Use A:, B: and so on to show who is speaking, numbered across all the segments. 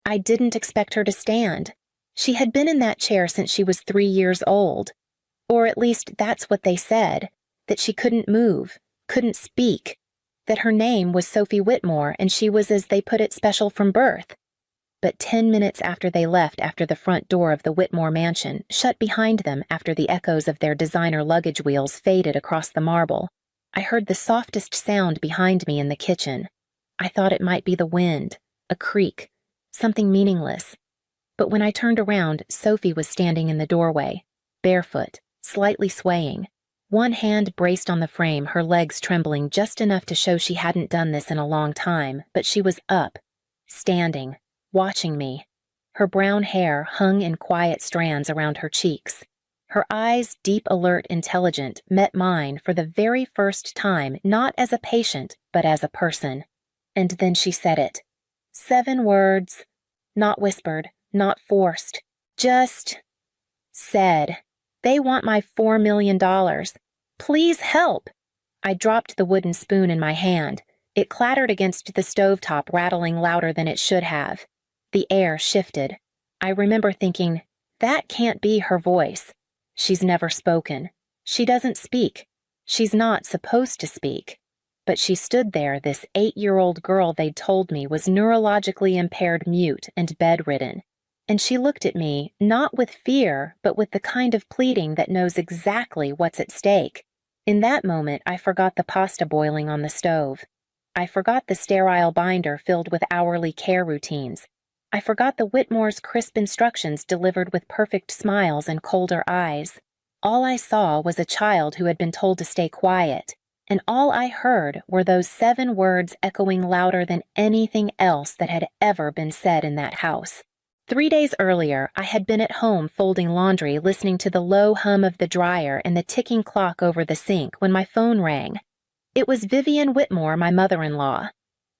A: I didn't expect her to stand. She had been in that chair since she was 3 years old. Or at least that's what they said, that she couldn't move, couldn't speak, that her name was Sophie Whitmore and she was, as they put it, special from birth. But 10 minutes after they left, after the front door of the Whitmore mansion shut behind them after the echoes of their designer luggage wheels faded across the marble, I heard the softest sound behind me in the kitchen. I thought it might be the wind, a creak, something meaningless. But when I turned around, Sophie was standing in the doorway, barefoot, slightly swaying. One hand braced on the frame, her legs trembling just enough to show she hadn't done this in a long time, but she was up, standing, watching me. Her brown hair hung in quiet strands around her cheeks. Her eyes, deep, alert, intelligent, met mine for the very first time, not as a patient, but as a person. And then she said it. 7 words, not whispered, not forced, just said. They want my $4 million. Please help. I dropped the wooden spoon in my hand. It clattered against the stovetop, rattling louder than it should have. The air shifted. I remember thinking, that can't be her voice. She's never spoken. She doesn't speak. She's not supposed to speak. But she stood there, this 8-year-old girl they'd told me was neurologically impaired, mute, and bedridden. And she looked at me, not with fear, but with the kind of pleading that knows exactly what's at stake. In that moment, I forgot the pasta boiling on the stove. I forgot the sterile binder filled with hourly care routines. I forgot the Whitmore's crisp instructions delivered with perfect smiles and colder eyes. All I saw was a child who had been told to stay quiet, and all I heard were those 7 words echoing louder than anything else that had ever been said in that house. 3 days earlier, I had been at home folding laundry, listening to the low hum of the dryer and the ticking clock over the sink when my phone rang. It was Vivian Whitmore, my mother-in-law.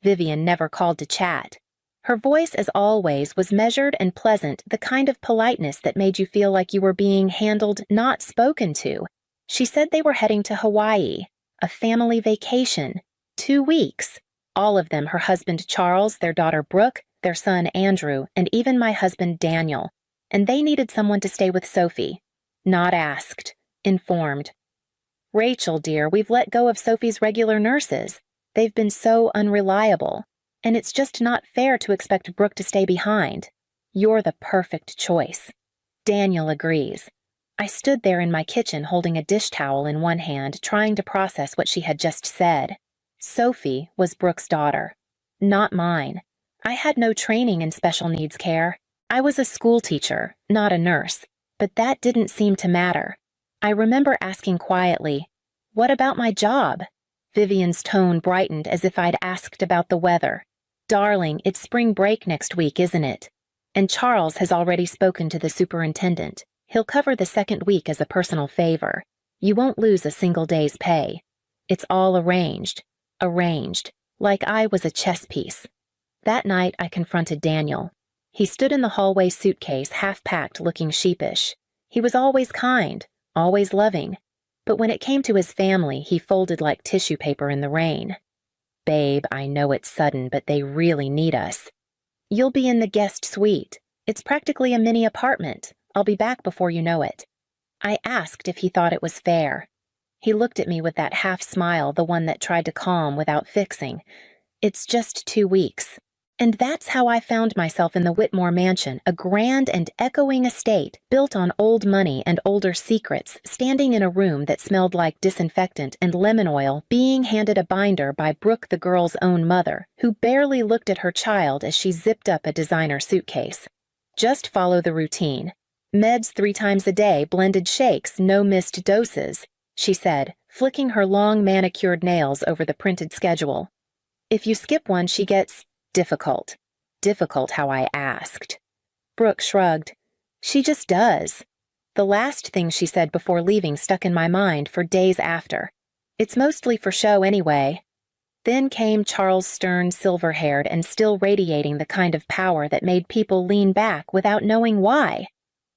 A: Vivian never called to chat. Her voice, as always, was measured and pleasant, the kind of politeness that made you feel like you were being handled, not spoken to. She said they were heading to Hawaii, a family vacation, 2 weeks. All of them, her husband Charles, their daughter Brooke, their son Andrew, and even my husband Daniel. And they needed someone to stay with Sophie. Not asked. Informed. Rachel, dear, we've let go of Sophie's regular nurses. They've been so unreliable. And it's just not fair to expect Brooke to stay behind. You're the perfect choice. Daniel agrees. I stood there in my kitchen holding a dish towel in one hand, trying to process what she had just said. Sophie was Brooke's daughter, not mine. I had no training in special needs care. I was a school teacher, not a nurse, but that didn't seem to matter. I remember asking quietly, "What about my job?" Vivian's tone brightened as if I'd asked about the weather. "Darling, it's spring break next week, isn't it? And Charles has already spoken to the superintendent. He'll cover the second week as a personal favor. You won't lose a single day's pay. It's all arranged, like I was a chess piece." That night, I confronted Daniel. He stood in the hallway, suitcase half-packed, looking sheepish. He was always kind, always loving. But when it came to his family, he folded like tissue paper in the rain. "Babe, I know it's sudden, but they really need us. You'll be in the guest suite. It's practically a mini apartment. I'll be back before you know it." I asked if he thought it was fair. He looked at me with that half-smile, the one that tried to calm without fixing. "It's just 2 weeks." And that's how I found myself in the Whitmore mansion, a grand and echoing estate built on old money and older secrets, standing in a room that smelled like disinfectant and lemon oil, being handed a binder by Brooke, the girl's own mother, who barely looked at her child as she zipped up a designer suitcase. "Just follow the routine. Meds 3 times a day, blended shakes, no missed doses," she said, flicking her long manicured nails over the printed schedule. "If you skip one, she gets difficult." Difficult how I asked. Brooke shrugged. "She just does." The last thing she said before leaving stuck in my mind for days after. "It's mostly for show anyway." Then came Charles Stern, silver-haired and still radiating the kind of power that made people lean back without knowing why.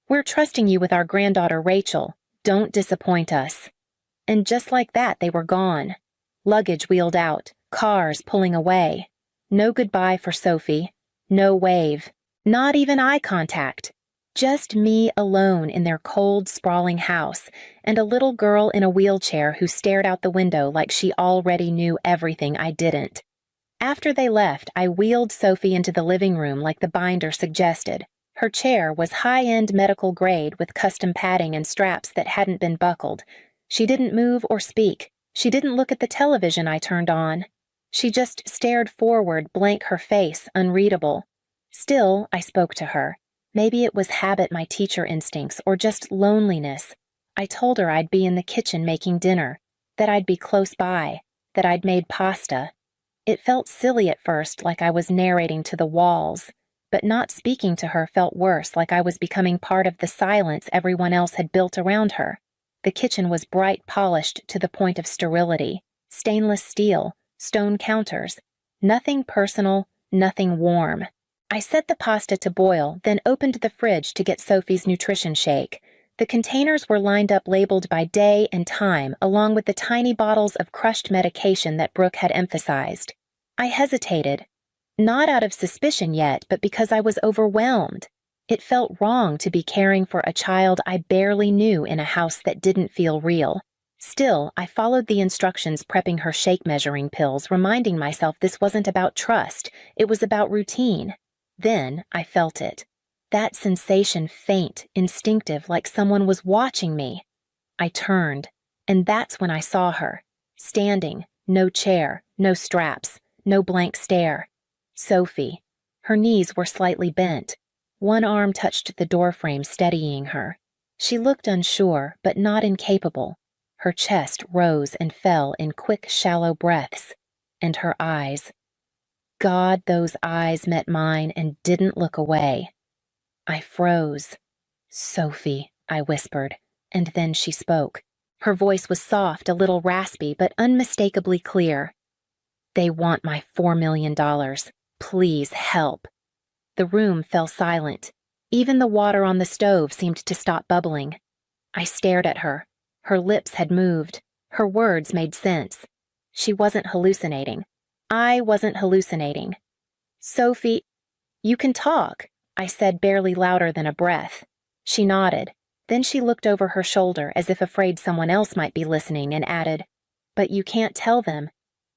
A: "We're trusting you with our granddaughter Rachel. Don't disappoint us." And just like that, they were gone. Luggage wheeled out, cars pulling away. No goodbye for Sophie. No wave. Not even eye contact. Just me alone in their cold, sprawling house, and a little girl in a wheelchair who stared out the window like she already knew everything I didn't. After they left, I wheeled Sophie into the living room like the binder suggested. Her chair was high-end medical grade with custom padding and straps that hadn't been buckled. She didn't move or speak. She didn't look at the television I turned on. She just stared forward, blank her face, unreadable. Still, I spoke to her. Maybe it was habit, my teacher instincts, or just loneliness. I told her I'd be in the kitchen making dinner, that I'd be close by, that I'd made pasta. It felt silly at first, like I was narrating to the walls, but not speaking to her felt worse, like I was becoming part of the silence everyone else had built around her. The kitchen was bright polished to the point of sterility, stainless steel, stone counters, nothing personal, nothing warm. I set the pasta to boil, then opened the fridge to get Sophie's nutrition shake. The containers were lined up labeled by day and time, along with the tiny bottles of crushed medication that Brooke had emphasized. I hesitated, not out of suspicion yet, but because I was overwhelmed. It felt wrong to be caring for a child I barely knew in a house that didn't feel real. Still, I followed the instructions, prepping her shake measuring pills, reminding myself this wasn't about trust, it was about routine. Then I felt it. That sensation, faint, instinctive, like someone was watching me. I turned, and that's when I saw her. Standing, no chair, no straps, no blank stare. Sophie. Her knees were slightly bent. One arm touched the doorframe, steadying her. She looked unsure, but not incapable. Her chest rose and fell in quick, shallow breaths. And her eyes. God, those eyes met mine and didn't look away. I froze. "Sophie," I whispered, and then she spoke. Her voice was soft, a little raspy, but unmistakably clear. "They want my $4 million. Please help." The room fell silent. Even the water on the stove seemed to stop bubbling. I stared at her. Her lips had moved. Her words made sense. She wasn't hallucinating. I wasn't hallucinating. "Sophie, you can talk," I said, barely louder than a breath. She nodded. Then she looked over her shoulder as if afraid someone else might be listening and added, "But you can't tell them.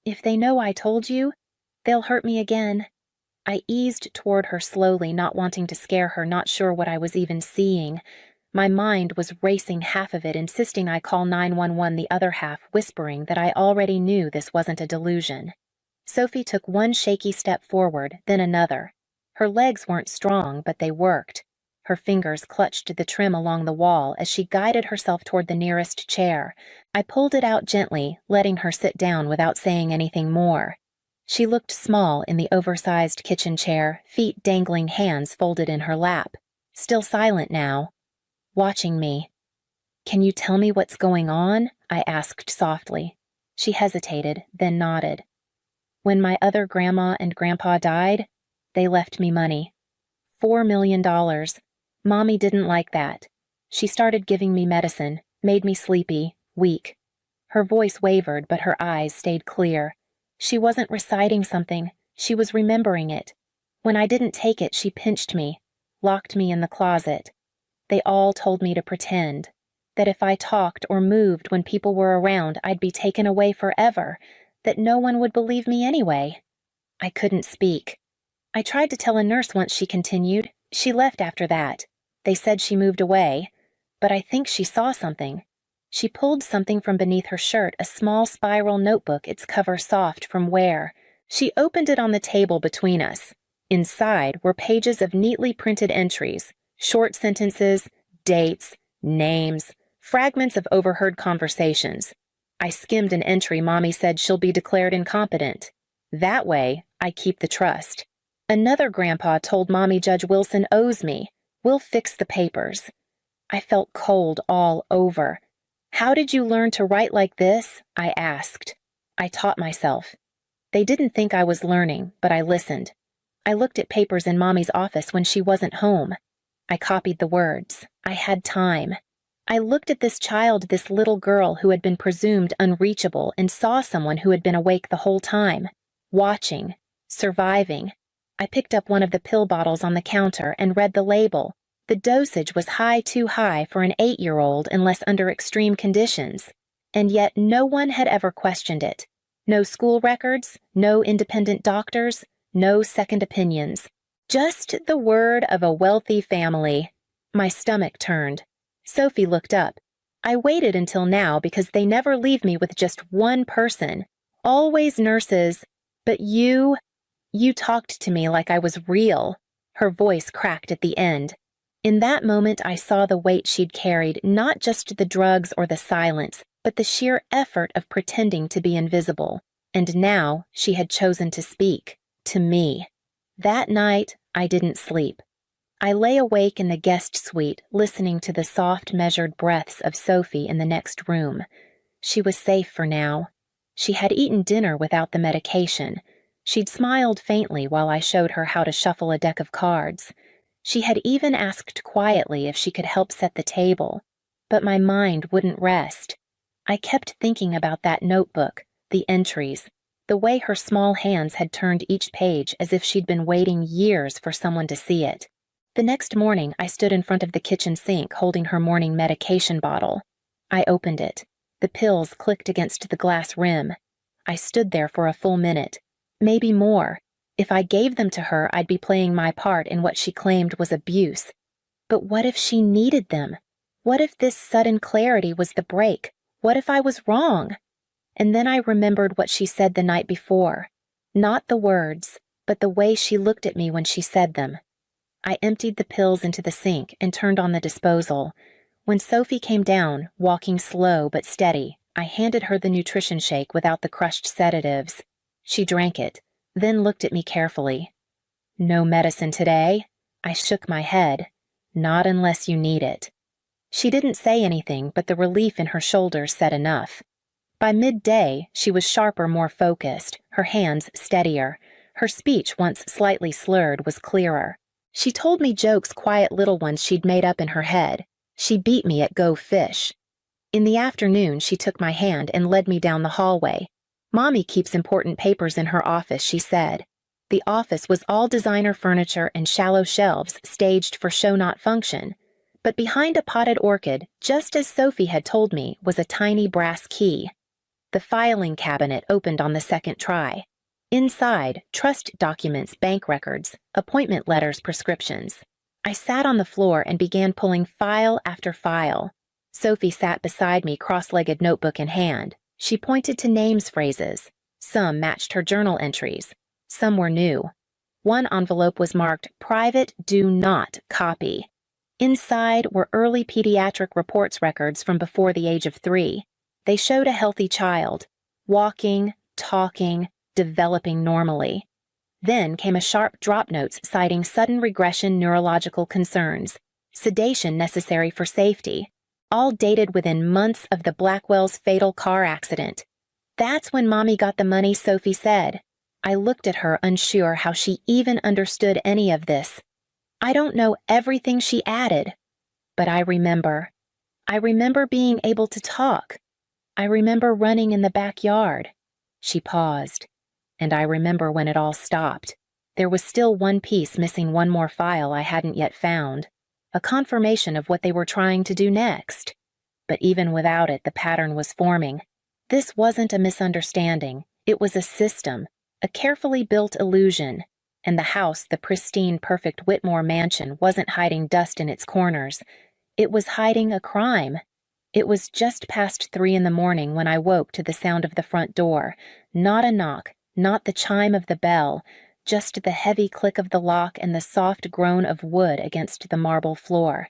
A: If they know I told you, they'll hurt me again." I eased toward her slowly, not wanting to scare her, not sure what I was even seeing. My mind was racing, half of it insisting I call 911, the other half whispering that I already knew this wasn't a delusion. Sophie took one shaky step forward, then another. Her legs weren't strong, but they worked. Her fingers clutched the trim along the wall as she guided herself toward the nearest chair. I pulled it out gently, letting her sit down without saying anything more. She looked small in the oversized kitchen chair, feet dangling, hands folded in her lap. Still silent now. Watching me. "Can you tell me what's going on?" I asked softly. She hesitated, then nodded. "When my other grandma and grandpa died, they left me money. $4 million. Mommy didn't like that. She started giving me medicine, made me sleepy, weak." Her voice wavered, but her eyes stayed clear. She wasn't reciting something, she was remembering it. When I didn't take it, she pinched me, locked me in the closet. They all told me to pretend, that if I talked or moved when people were around, I'd be taken away forever, that no one would believe me anyway. I couldn't speak. "I tried to tell a nurse once," she continued. "She left after that. They said she moved away, but I think she saw something." She pulled something from beneath her shirt, a small spiral notebook, its cover soft from wear. She opened it on the table between us. Inside were pages of neatly printed entries, short sentences, dates, names, fragments of overheard conversations. I skimmed an entry. Mommy said she'll be declared incompetent. That way, I keep the trust. Another grandpa told Mommy Judge Wilson owes me. We'll fix the papers. I felt cold all over. "How did you learn to write like this?" I asked. I taught myself. They didn't think I was learning, but I listened. I looked at papers in Mommy's office when she wasn't home. I copied the words. I had time. I looked at this child, this little girl who had been presumed unreachable, and saw someone who had been awake the whole time, watching, surviving. I picked up one of the pill bottles on the counter and read the label. The dosage was too high for an 8-year-old unless under extreme conditions. And yet no one had ever questioned it. No school records, no independent doctors, no second opinions. Just the word of a wealthy family. My stomach turned. Sophie looked up. I waited until now because they never leave me with just one person. Always nurses. But you talked to me like I was real. Her voice cracked at the end. In that moment, I saw the weight she'd carried, not just the drugs or the silence, but the sheer effort of pretending to be invisible. And now she had chosen to speak. To me. That night, I didn't sleep. I lay awake in the guest suite, listening to the soft, measured breaths of Sophie in the next room. She was safe for now. She had eaten dinner without the medication. She'd smiled faintly while I showed her how to shuffle a deck of cards. She had even asked quietly if she could help set the table. But my mind wouldn't rest. I kept thinking about that notebook, the entries, the way her small hands had turned each page as if she'd been waiting years for someone to see it. The next morning, I stood in front of the kitchen sink holding her morning medication bottle. I opened it. The pills clicked against the glass rim. I stood there for a full minute, maybe more. If I gave them to her, I'd be playing my part in what she claimed was abuse. But what if she needed them? What if this sudden clarity was the break? What if I was wrong? And then I remembered what she said the night before. Not the words, but the way she looked at me when she said them. I emptied the pills into the sink and turned on the disposal. When Sophie came down, walking slow but steady, I handed her the nutrition shake without the crushed sedatives. She drank it, then looked at me carefully. "No medicine today?" I shook my head. "Not unless you need it." She didn't say anything, but the relief in her shoulders said enough. By midday, she was sharper, more focused, her hands steadier. Her speech, once slightly slurred, was clearer. She told me jokes, quiet little ones she'd made up in her head. She beat me at Go Fish. In the afternoon, she took my hand and led me down the hallway. "Mommy keeps important papers in her office," she said. The office was all designer furniture and shallow shelves staged for show not function. But behind a potted orchid, just as Sophie had told me, was a tiny brass key. The filing cabinet opened on the second try. Inside, trust documents, bank records, appointment letters, prescriptions. I sat on the floor and began pulling file after file. Sophie sat beside me, cross-legged, notebook in hand. She pointed to names phrases. Some matched her journal entries. Some were new. One envelope was marked, "Private, do not copy." Inside were early pediatric reports records from before the age of 3. They showed a healthy child, walking, talking, developing normally. Then came a sharp drop notes citing sudden regression neurological concerns, sedation necessary for safety, all dated within months of the Blackwell's fatal car accident. "That's when Mommy got the money," Sophie said. I looked at her, unsure how she even understood any of this. I don't know everything she added, but I remember. I remember being able to talk. I remember running in the backyard. She paused. And I remember when it all stopped. There was still one piece missing, one more file I hadn't yet found. A confirmation of what they were trying to do next. But even without it, the pattern was forming. This wasn't a misunderstanding. It was a system, a carefully built illusion. And the house, the pristine, perfect Whitmore mansion, wasn't hiding dust in its corners. It was hiding a crime. It was just past 3 in the morning when I woke to the sound of the front door. Not a knock. Not the chime of the bell, just the heavy click of the lock and the soft groan of wood against the marble floor.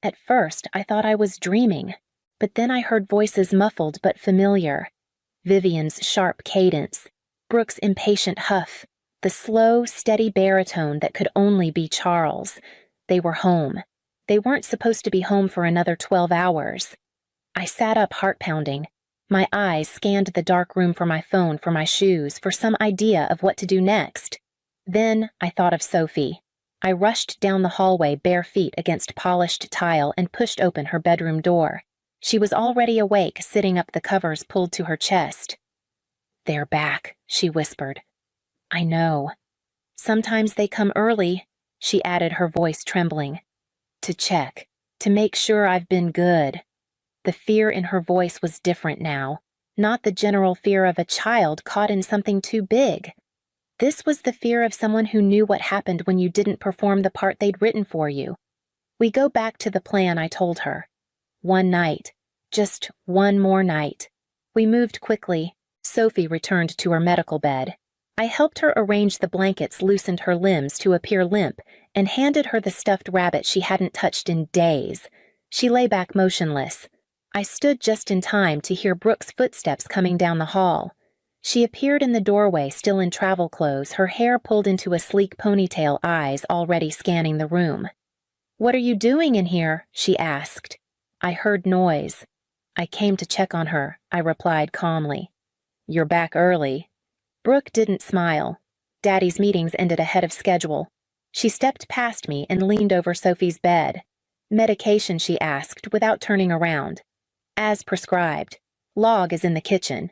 A: At first, I thought I was dreaming, but then I heard voices muffled but familiar. Vivian's sharp cadence, Brooke's impatient huff, the slow, steady baritone that could only be Charles. They were home. They weren't supposed to be home for another 12 hours. I sat up, heart pounding. My eyes scanned the dark room for my phone, for my shoes, for some idea of what to do next. Then I thought of Sophie. I rushed down the hallway, bare feet against polished tile, and pushed open her bedroom door. She was already awake, sitting up, the covers pulled to her chest. "They're back," she whispered. "I know." Sometimes they come early," she added, her voice trembling. "To check, to make sure I've been good." The fear in her voice was different now, not the general fear of a child caught in something too big. This was the fear of someone who knew what happened when you didn't perform the part they'd written for you. "We go back to the plan I told her. One night. Just one more night." We moved quickly. Sophie returned to her medical bed. I helped her arrange the blankets, loosened her limbs to appear limp, and handed her the stuffed rabbit she hadn't touched in days. She lay back motionless. I stood just in time to hear Brooke's footsteps coming down the hall. She appeared in the doorway, still in travel clothes, her hair pulled into a sleek ponytail, eyes already scanning the room. "What are you doing in here?" she asked. I heard noise. "I came to check on her," I replied calmly. "You're back early." Brooke didn't smile. Daddy's meetings ended ahead of schedule. She stepped past me and leaned over Sophie's bed. "Medication?" she asked, without turning around. "As prescribed. Log is in the kitchen."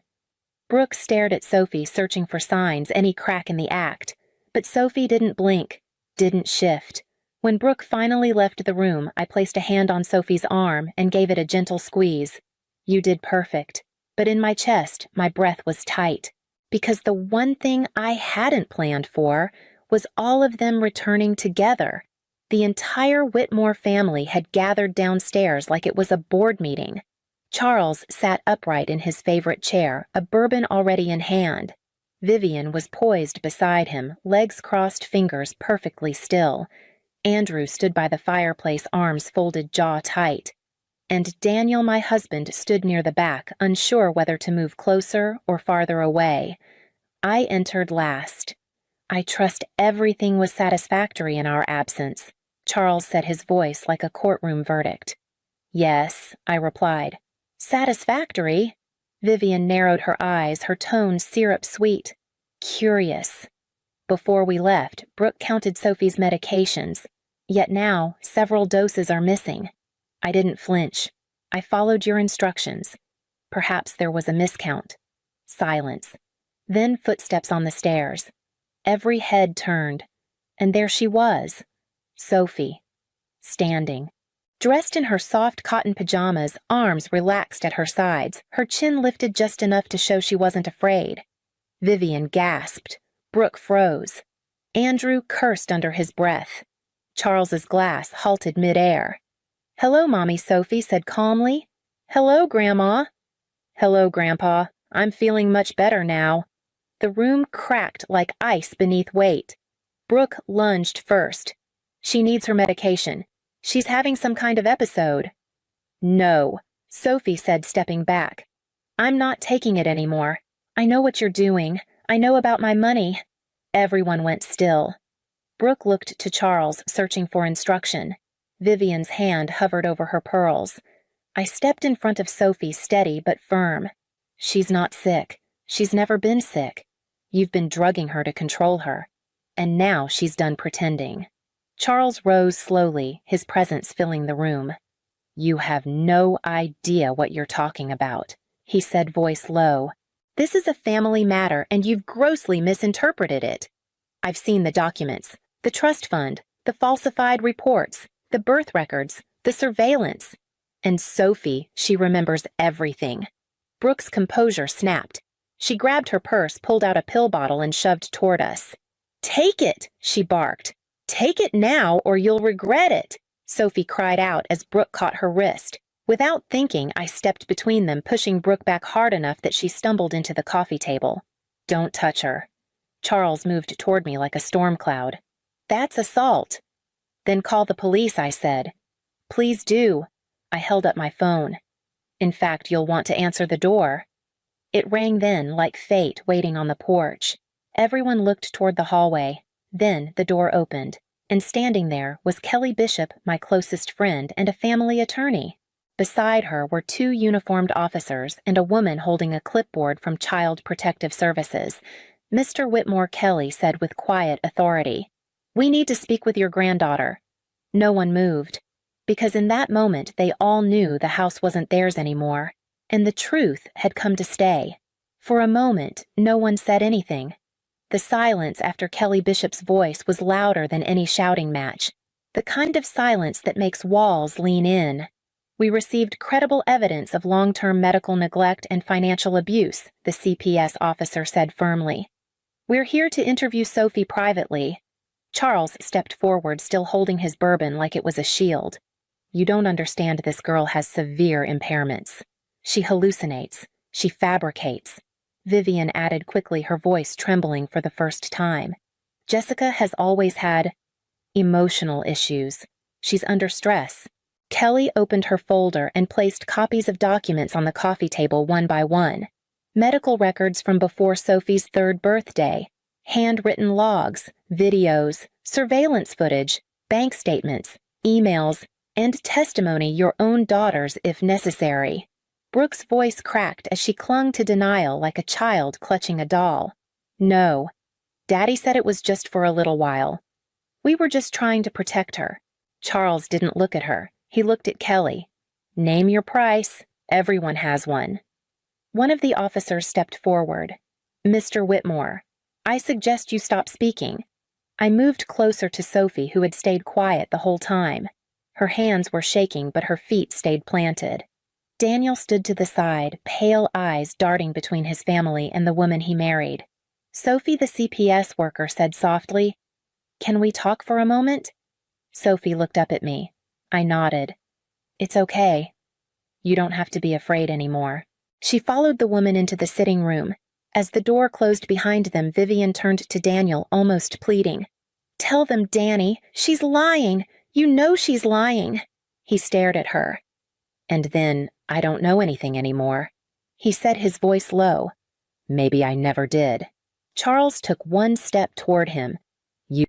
A: Brooke stared at Sophie, searching for signs, any crack in the act. But Sophie didn't blink, didn't shift. When Brooke finally left the room, I placed a hand on Sophie's arm and gave it a gentle squeeze. "You did perfect." But in my chest, my breath was tight. Because the one thing I hadn't planned for was all of them returning together. The entire Whitmore family had gathered downstairs like it was a board meeting. Charles sat upright in his favorite chair, a bourbon already in hand. Vivian was poised beside him, legs crossed, fingers perfectly still. Andrew stood by the fireplace, arms folded, jaw tight. And Daniel, my husband, stood near the back, unsure whether to move closer or farther away. I entered last. "I trust everything was satisfactory in our absence," Charles said, his voice like a courtroom verdict. "Yes," I replied. "Satisfactory?" Vivian narrowed her eyes, her tone syrup-sweet. "Curious." Before we left, Brooke counted Sophie's medications. Yet now, several doses are missing. I didn't flinch. "I followed your instructions." Perhaps there was a miscount. Silence. Then footsteps on the stairs. Every head turned. And there she was. Sophie. Standing. Dressed in her soft cotton pajamas, arms relaxed at her sides, her chin lifted just enough to show she wasn't afraid. Vivian gasped. Brooke froze. Andrew cursed under his breath. Charles's glass halted mid-air. "Hello, Mommy," Sophie said calmly. "Hello, Grandma." "Hello, Grandpa. I'm feeling much better now." The room cracked like ice beneath weight. Brooke lunged first. "She needs her medication. She's having some kind of episode." "No," Sophie said, stepping back. "I'm not taking it anymore. I know what you're doing. I know about my money." Everyone went still. Brooke looked to Charles, searching for instruction. Vivian's hand hovered over her pearls. I stepped in front of Sophie, steady but firm. "She's not sick. She's never been sick. You've been drugging her to control her. And now she's done pretending." Charles rose slowly, his presence filling the room. "You have no idea what you're talking about," he said, voice low. "This is a family matter, and you've grossly misinterpreted it. I've seen the documents, the trust fund, the falsified reports, the birth records, the surveillance. And Sophie, she remembers everything." Brooke's composure snapped. She grabbed her purse, pulled out a pill bottle, and shoved toward us. "Take it," she barked. "Take it now, or you'll regret it," Sophie cried out as Brooke caught her wrist. Without thinking, I stepped between them, pushing Brooke back hard enough that she stumbled into the coffee table. "Don't touch her." Charles moved toward me like a storm cloud. "That's assault." "Then call the police," I said. "Please do." I held up my phone. "In fact, you'll want to answer the door." It rang then, like fate waiting on the porch. Everyone looked toward the hallway. Then the door opened, and standing there was Kelly Bishop, my closest friend, and a family attorney. Beside her were 2 uniformed officers and a woman holding a clipboard from Child Protective Services. Mr. Whitmore Kelly said with quiet authority, "We need to speak with your granddaughter." No one moved, because in that moment they all knew the house wasn't theirs anymore, and the truth had come to stay. For a moment, no one said anything. The silence after Kelly Bishop's voice was louder than any shouting match, the kind of silence that makes walls lean in. We received credible evidence of long-term medical neglect and financial abuse, the CPS officer said firmly. We're here to interview Sophie privately. Charles stepped forward, still holding his bourbon like it was a shield. You don't understand, this girl has severe impairments. She hallucinates. She fabricates. Vivian added quickly, her voice trembling for the first time. Jessica has always had emotional issues. She's under stress. Kelly opened her folder and placed copies of documents on the coffee table one by one. Medical records from before Sophie's 3rd birthday, handwritten logs, videos, surveillance footage, bank statements, emails, and testimony, your own daughter's if necessary. Brooke's voice cracked as she clung to denial like a child clutching a doll. No. Daddy said it was just for a little while. We were just trying to protect her. Charles didn't look at her. He looked at Kelly. Name your price. Everyone has one. One of the officers stepped forward. Mr. Whitmore, I suggest you stop speaking. I moved closer to Sophie, who had stayed quiet the whole time. Her hands were shaking, but her feet stayed planted. Daniel stood to the side, pale eyes darting between his family and the woman he married. Sophie, the CPS worker, said softly, Can we talk for a moment? Sophie looked up at me. I nodded. It's okay. You don't have to be afraid anymore. She followed the woman into the sitting room. As the door closed behind them, Vivian turned to Daniel, almost pleading. Tell them, Danny. She's lying. You know she's lying. He stared at her. And then, I don't know anything anymore. He said, his voice low. Maybe I never did. Charles took one step toward him,